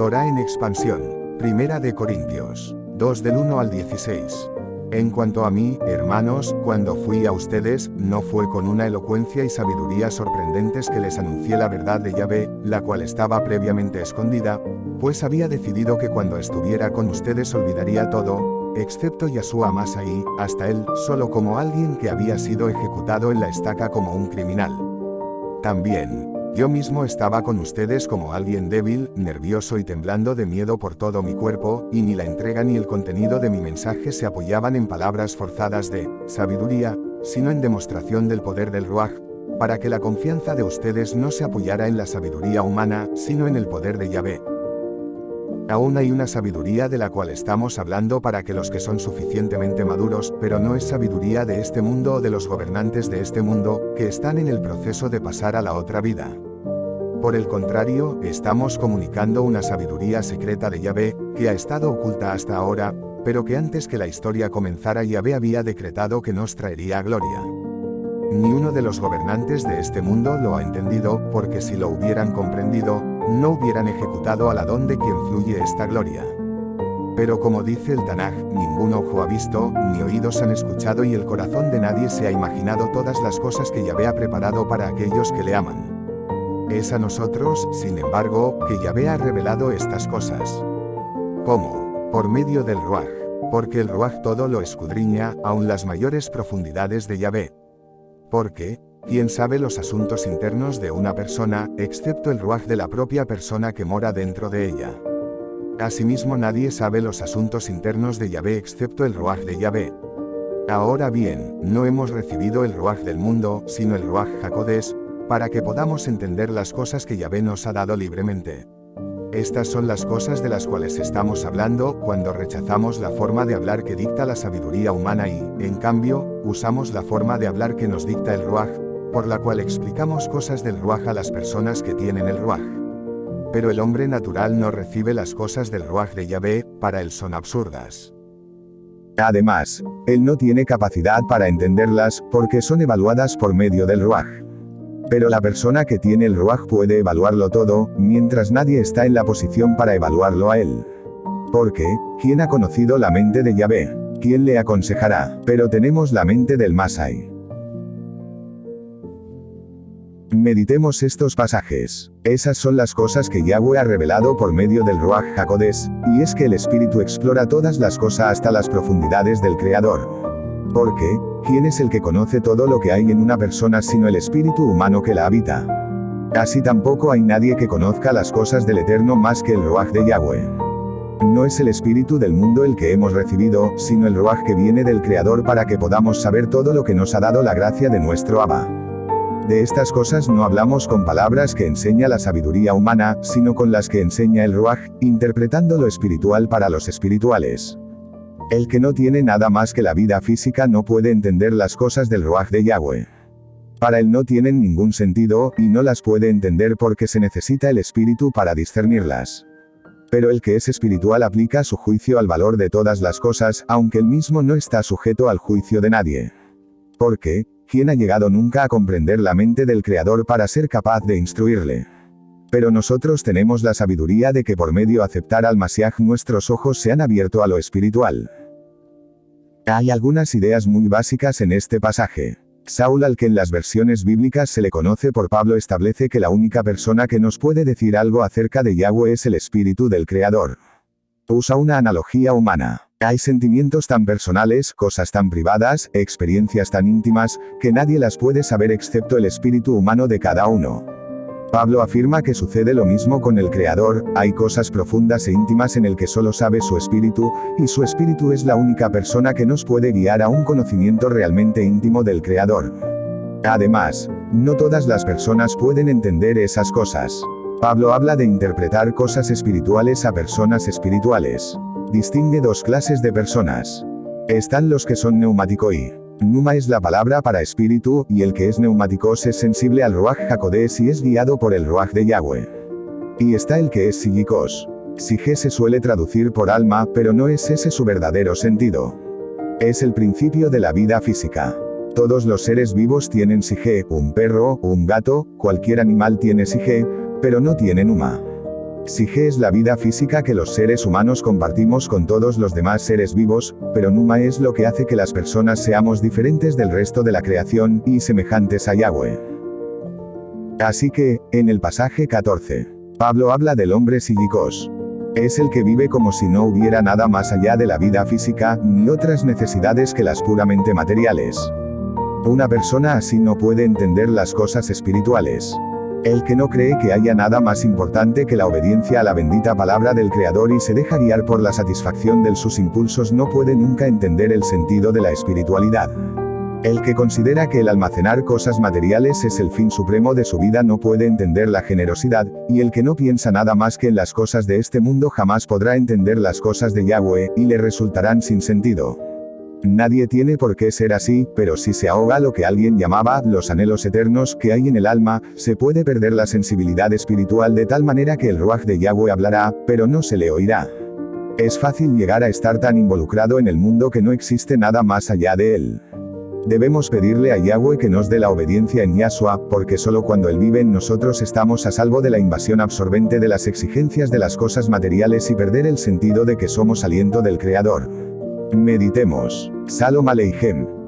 Torá en expansión. Primera de Corintios 2 del 1 al 16. En cuanto a mí, hermanos, cuando fui a ustedes, no fue con una elocuencia y sabiduría sorprendentes que les anuncié la verdad de Yahvé, la cual estaba previamente escondida, pues había decidido que cuando estuviera con ustedes olvidaría todo, excepto Yahshua Masahí, hasta él, solo como alguien que había sido ejecutado en la estaca como un criminal. También, yo mismo estaba con ustedes como alguien débil, nervioso y temblando de miedo por todo mi cuerpo, y ni la entrega ni el contenido de mi mensaje se apoyaban en palabras forzadas de sabiduría, sino en demostración del poder del Ruaj, para que la confianza de ustedes no se apoyara en la sabiduría humana, sino en el poder de Yahvé. Aún hay una sabiduría de la cual estamos hablando para que los que son suficientemente maduros, pero no es sabiduría de este mundo o de los gobernantes de este mundo, que están en el proceso de pasar a la otra vida. Por el contrario, estamos comunicando una sabiduría secreta de Yahvé, que ha estado oculta hasta ahora, pero que antes que la historia comenzara Yahvé había decretado que nos traería gloria. Ni uno de los gobernantes de este mundo lo ha entendido, porque si lo hubieran comprendido, no hubieran ejecutado al Adón de quien fluye esta gloria. Pero como dice el Tanaj, ningún ojo ha visto, ni oídos han escuchado y el corazón de nadie se ha imaginado todas las cosas que Yahvé ha preparado para aquellos que le aman. Es a nosotros, sin embargo, que Yahvé ha revelado estas cosas. ¿Cómo? Por medio del Ruaj. Porque el Ruaj todo lo escudriña, aun las mayores profundidades de Yahvé. Porque, ¿quién sabe los asuntos internos de una persona, excepto el Ruaj de la propia persona que mora dentro de ella? Asimismo nadie sabe los asuntos internos de Yahvé excepto el Ruaj de Yahvé. Ahora bien, no hemos recibido el Ruaj del mundo, sino el Ruaj HaKodesh, para que podamos entender las cosas que Yahvé nos ha dado libremente. Estas son las cosas de las cuales estamos hablando cuando rechazamos la forma de hablar que dicta la sabiduría humana y, en cambio, usamos la forma de hablar que nos dicta el Ruaj, por la cual explicamos cosas del Ruaj a las personas que tienen el Ruaj. Pero el hombre natural no recibe las cosas del Ruaj de Yahvé, para él son absurdas. Además, él no tiene capacidad para entenderlas, porque son evaluadas por medio del Ruaj. Pero la persona que tiene el Ruaj puede evaluarlo todo, mientras nadie está en la posición para evaluarlo a él. Porque, ¿quién ha conocido la mente de Yahvé? ¿Quién le aconsejará? Pero tenemos la mente del Masahí. Meditemos estos pasajes. Esas son las cosas que Yahweh ha revelado por medio del Ruaj HaKodesh, y es que el Espíritu explora todas las cosas hasta las profundidades del Creador. Porque, ¿quién es el que conoce todo lo que hay en una persona sino el espíritu humano que la habita? Así tampoco hay nadie que conozca las cosas del Eterno más que el Ruaj de Yahweh. No es el espíritu del mundo el que hemos recibido, sino el Ruaj que viene del Creador para que podamos saber todo lo que nos ha dado la gracia de nuestro Abba. De estas cosas no hablamos con palabras que enseña la sabiduría humana, sino con las que enseña el Ruaj, interpretando lo espiritual para los espirituales. El que no tiene nada más que la vida física no puede entender las cosas del Ruaj de Yahweh. Para él no tienen ningún sentido, y no las puede entender porque se necesita el espíritu para discernirlas. Pero el que es espiritual aplica su juicio al valor de todas las cosas, aunque él mismo no está sujeto al juicio de nadie. Porque, ¿quién ha llegado nunca a comprender la mente del Creador para ser capaz de instruirle? Pero nosotros tenemos la sabiduría de que por medio de aceptar al Mashiach nuestros ojos se han abierto a lo espiritual. Hay algunas ideas muy básicas en este pasaje. Saúl, al que en las versiones bíblicas se le conoce por Pablo, establece que la única persona que nos puede decir algo acerca de Yahweh es el espíritu del Creador. Usa una analogía humana. Hay sentimientos tan personales, cosas tan privadas, experiencias tan íntimas, que nadie las puede saber excepto el espíritu humano de cada uno. Pablo afirma que sucede lo mismo con el Creador, hay cosas profundas e íntimas en el que solo sabe su espíritu, y su espíritu es la única persona que nos puede guiar a un conocimiento realmente íntimo del Creador. Además, no todas las personas pueden entender esas cosas. Pablo habla de interpretar cosas espirituales a personas espirituales. Distingue dos clases de personas. Están los que son neumáticoi. Numa es la palabra para espíritu, y el que es neumáticos es sensible al Ruaj HaKodesh y es guiado por el Ruaj de Yahweh. Y está el que es psíquicos. Sige se suele traducir por alma, pero no es ese su verdadero sentido. Es el principio de la vida física. Todos los seres vivos tienen sige, un perro, un gato, cualquier animal tiene sige, pero no tiene numa. Sige es la vida física que los seres humanos compartimos con todos los demás seres vivos, pero Numa es lo que hace que las personas seamos diferentes del resto de la creación, y semejantes a Yahweh. Así que, en el pasaje 14, Pablo habla del hombre psíquicos. Es el que vive como si no hubiera nada más allá de la vida física, ni otras necesidades que las puramente materiales. Una persona así no puede entender las cosas espirituales. El que no cree que haya nada más importante que la obediencia a la bendita palabra del Creador y se deja guiar por la satisfacción de sus impulsos no puede nunca entender el sentido de la espiritualidad. El que considera que el almacenar cosas materiales es el fin supremo de su vida no puede entender la generosidad, y el que no piensa nada más que en las cosas de este mundo jamás podrá entender las cosas de Yahweh, y le resultarán sin sentido. Nadie tiene por qué ser así, pero si se ahoga lo que alguien llamaba los anhelos eternos que hay en el alma, se puede perder la sensibilidad espiritual de tal manera que el Ruaj de Yahweh hablará, pero no se le oirá. Es fácil llegar a estar tan involucrado en el mundo que no existe nada más allá de él. Debemos pedirle a Yahweh que nos dé la obediencia en Yahshua, porque solo cuando Él vive en nosotros estamos a salvo de la invasión absorbente de las exigencias de las cosas materiales y perder el sentido de que somos aliento del Creador. Meditemos. Shalom Aleichem.